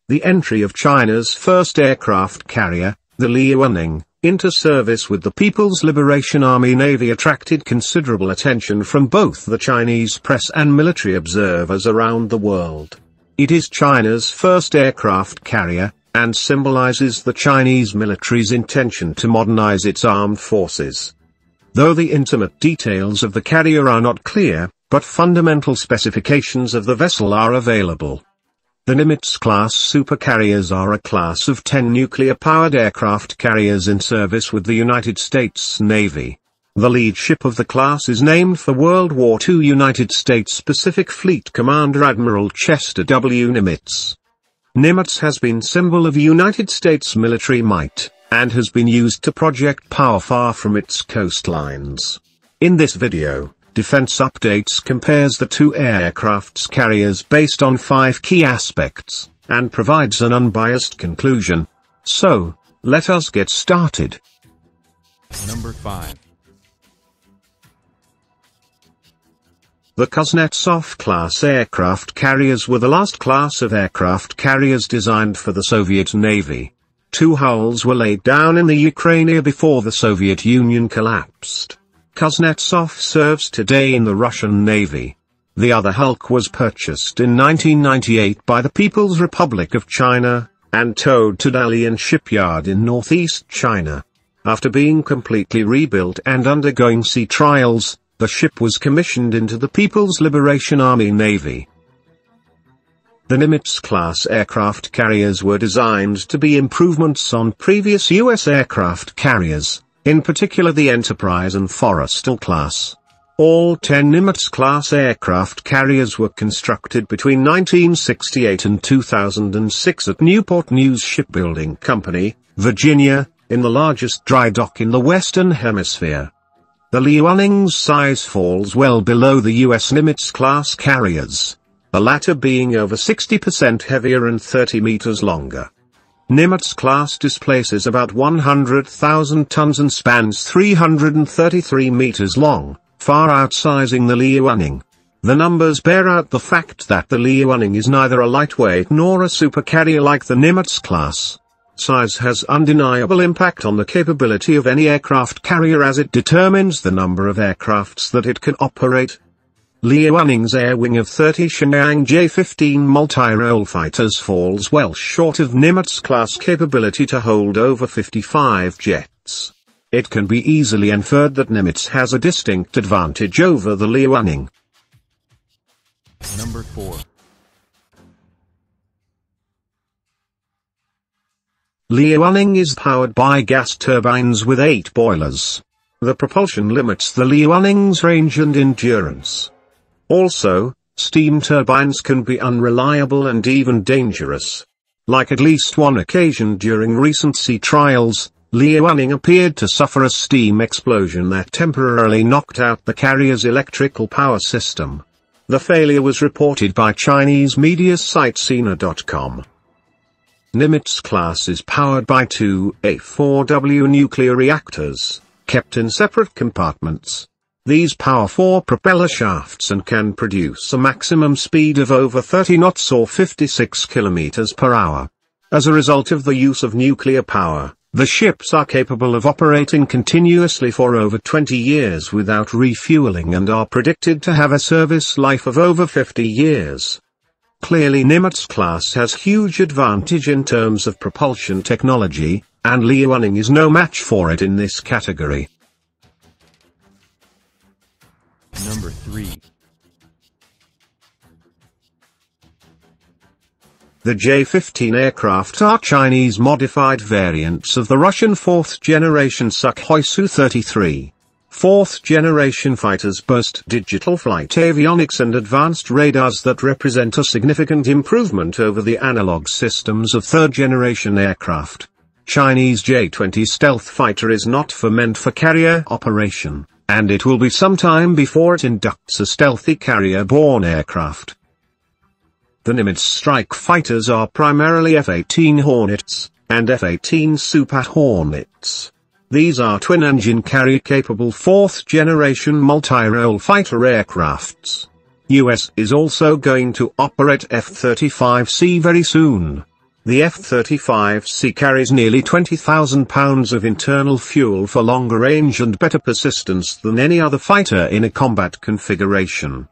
The entry of China's first aircraft carrier, the Liaoning, into service with the People's Liberation Army Navy attracted considerable attention from both the Chinese press and military observers around the world. It is China's first aircraft carrier, and symbolizes the Chinese military's intention to modernize its armed forces. Though the intimate details of the carrier are not clear, but fundamental specifications of the vessel are available. The Nimitz-class supercarriers are a class of 10 nuclear-powered aircraft carriers in service with the United States Navy. The lead ship of the class is named for World War II United States Pacific Fleet Commander Admiral Chester W Nimitz. Nimitz has been symbol of United States military might, and has been used to project power far from its coastlines. In this video, Defense Updates compares the two aircraft's carriers based on 5 key aspects, and provides an unbiased conclusion. So, let us get started. Number 5. The Kuznetsov-class aircraft carriers were the last class of aircraft carriers designed for the Soviet Navy. 2 hulls were laid down in the Ukraine before the Soviet Union collapsed. Kuznetsov serves today in the Russian Navy. The other hulk was purchased in 1998 by the People's Republic of China, and towed to Dalian shipyard in northeast China. After being completely rebuilt and undergoing sea trials, the ship was commissioned into the People's Liberation Army Navy. The Nimitz-class aircraft carriers were designed to be improvements on previous U.S. aircraft carriers, in particular the Enterprise and Forrestal class. All 10 Nimitz-class aircraft carriers were constructed between 1968 and 2006 at Newport News Shipbuilding Company, Virginia, in the largest dry dock in the Western Hemisphere. The Liaoning's size falls well below the U.S. Nimitz-class carriers, the latter being over 60% heavier and 30 meters longer. Nimitz-class displaces about 100,000 tons and spans 333 meters long, far outsizing the Liaoning. The numbers bear out the fact that the Liaoning is neither a lightweight nor a supercarrier like the Nimitz-class. Size has undeniable impact on the capability of any aircraft carrier as it determines the number of aircrafts that it can operate. Liaoning's air wing of 30 Shenyang J-15 multi-role fighters falls well short of Nimitz-class capability to hold over 55 jets. It can be easily inferred that Nimitz has a distinct advantage over the Liaoning. Number 4. Liaoning is powered by gas turbines with 8 boilers. The propulsion limits the Liaoning's range and endurance. Also, steam turbines can be unreliable and even dangerous. Like at least one occasion during recent sea trials, Liaoning appeared to suffer a steam explosion that temporarily knocked out the carrier's electrical power system. The failure was reported by Chinese media site Sina.com. Nimitz-class is powered by 2 A4W nuclear reactors, kept in separate compartments. These power 4 propeller shafts and can produce a maximum speed of over 30 knots or 56 kilometers per hour. As a result of the use of nuclear power, the ships are capable of operating continuously for over 20 years without refueling and are predicted to have a service life of over 50 years. Clearly Nimitz-class has huge advantage in terms of propulsion technology, and Liaoning is no match for it in this category. Number 3. The J-15 aircraft are Chinese modified variants of the Russian 4th-generation Sukhoi Su-33. 4th-generation fighters boast digital flight avionics and advanced radars that represent a significant improvement over the analog systems of 3rd-generation aircraft. Chinese J-20 stealth fighter is not meant for carrier operation, and it will be some time before it inducts a stealthy carrier-borne aircraft. The Nimitz strike fighters are primarily F-18 Hornets, and F-18 Super Hornets. These are twin-engine carrier-capable 4th-generation multi-role fighter aircrafts. US is also going to operate F-35C very soon. The F-35C carries nearly 20,000 pounds of internal fuel for longer range and better persistence than any other fighter in a combat configuration.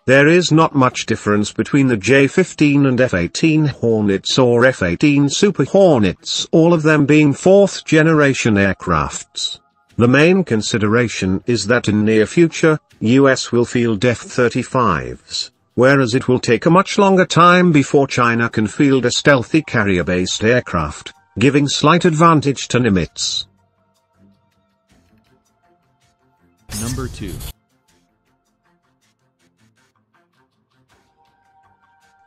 There is not much difference between the J-15 and F-18 Hornets or F-18 Super Hornets, all of them being fourth-generation aircrafts. The main consideration is that in near future, US will field F-35s. Whereas it will take a much longer time before China can field a stealthy carrier-based aircraft, giving slight advantage to Nimitz. Number 2.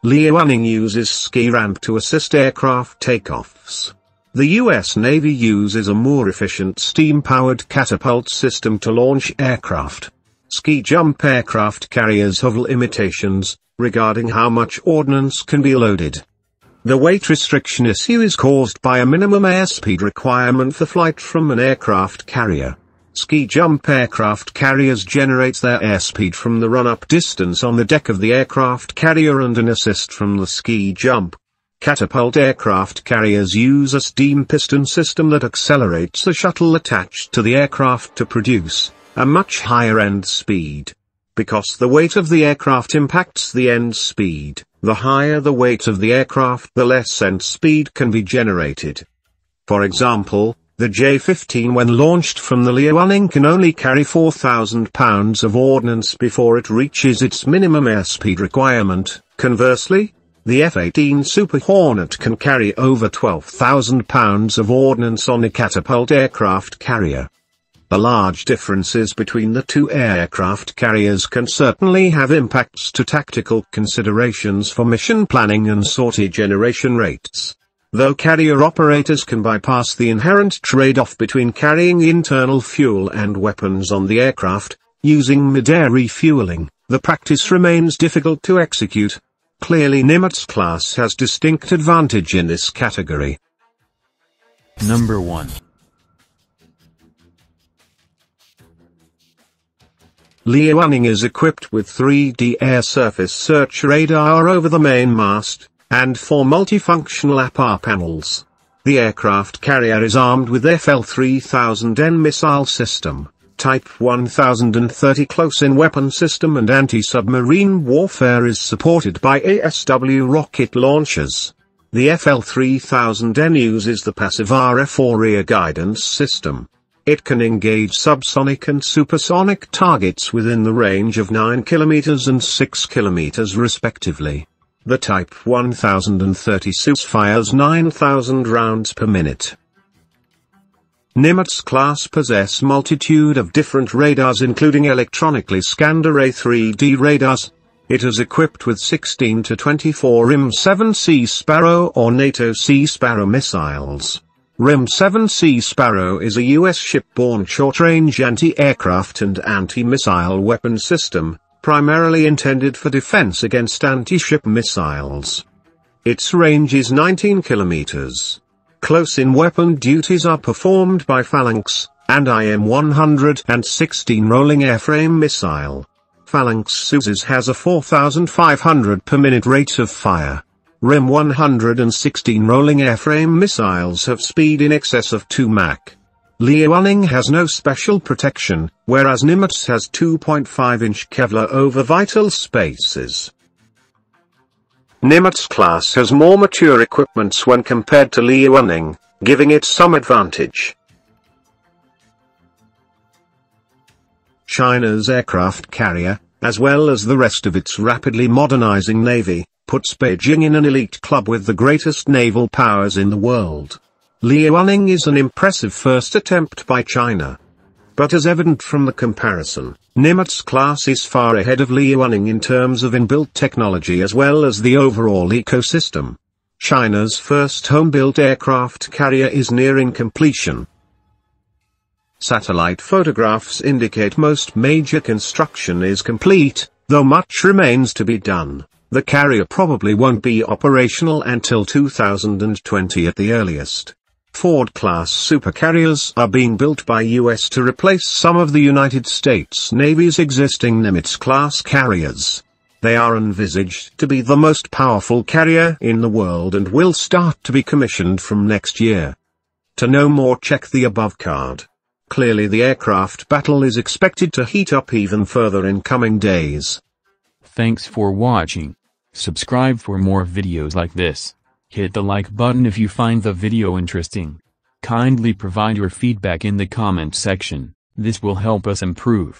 Liaoning uses ski ramp to assist aircraft takeoffs. The US Navy uses a more efficient steam-powered catapult system to launch aircraft. Ski jump aircraft carriers have limitations regarding how much ordnance can be loaded. The weight restriction issue is caused by a minimum airspeed requirement for flight from an aircraft carrier. Ski jump aircraft carriers generate their airspeed from the run-up distance on the deck of the aircraft carrier and an assist from the ski jump. Catapult aircraft carriers use a steam piston system that accelerates the shuttle attached to the aircraft to produce a much higher end speed. Because the weight of the aircraft impacts the end speed, the higher the weight of the aircraft the less end speed can be generated. For example, the J-15 when launched from the Liaoning can only carry 4,000 pounds of ordnance before it reaches its minimum airspeed requirement. Conversely, the F-18 Super Hornet can carry over 12,000 pounds of ordnance on a catapult aircraft carrier. The large differences between the two aircraft carriers can certainly have impacts to tactical considerations for mission planning and sortie generation rates. Though carrier operators can bypass the inherent trade-off between carrying internal fuel and weapons on the aircraft, using mid-air refueling, the practice remains difficult to execute. Clearly Nimitz-class has distinct advantage in this category. Number 1. Liaoning is equipped with 3D air surface search radar over the main mast, and 4 multifunctional APAR panels. The aircraft carrier is armed with FL-3000N missile system, Type 1030 close-in weapon system, and anti-submarine warfare is supported by ASW rocket launchers. The FL-3000N uses the passive RF rear guidance system. It can engage subsonic and supersonic targets within the range of 9 km and 6 km respectively. The Type 1030 SUS fires 9,000 rounds per minute. Nimitz-class possess multitude of different radars including electronically scanned array 3D radars. It is equipped with 16 to 24 RIM-7 Sea Sparrow or NATO Sea Sparrow missiles. RIM-7 Sea Sparrow is a U.S. shipborne short-range anti-aircraft and anti-missile weapon system, primarily intended for defense against anti-ship missiles. Its range is 19 kilometers. Close-in weapon duties are performed by Phalanx, and IM-116 rolling airframe missile. Phalanx SUS has a 4,500 per minute rate of fire. RIM-116 rolling airframe missiles have speed in excess of 2 Mach. Liaoning has no special protection, whereas Nimitz has 2.5-inch Kevlar over vital spaces. Nimitz-class has more mature equipments when compared to Liaoning, giving it some advantage. China's aircraft carrier, as well as the rest of its rapidly modernizing navy, puts Beijing in an elite club with the greatest naval powers in the world. Liaoning is an impressive first attempt by China. But as evident from the comparison, Nimitz-class is far ahead of Liaoning in terms of inbuilt technology as well as the overall ecosystem. China's first home-built aircraft carrier is nearing completion. Satellite photographs indicate most major construction is complete, though much remains to be done. The carrier probably won't be operational until 2020 at the earliest. Ford-class supercarriers are being built by US to replace some of the United States Navy's existing Nimitz-class carriers. They are envisaged to be the most powerful carrier in the world and will start to be commissioned from next year. To know more, check the above card. Clearly the aircraft battle is expected to heat up even further in coming days. Thanks for watching. Subscribe for more videos like this. Hit the like button if you find the video interesting. Kindly provide your feedback in the comment section, this will help us improve.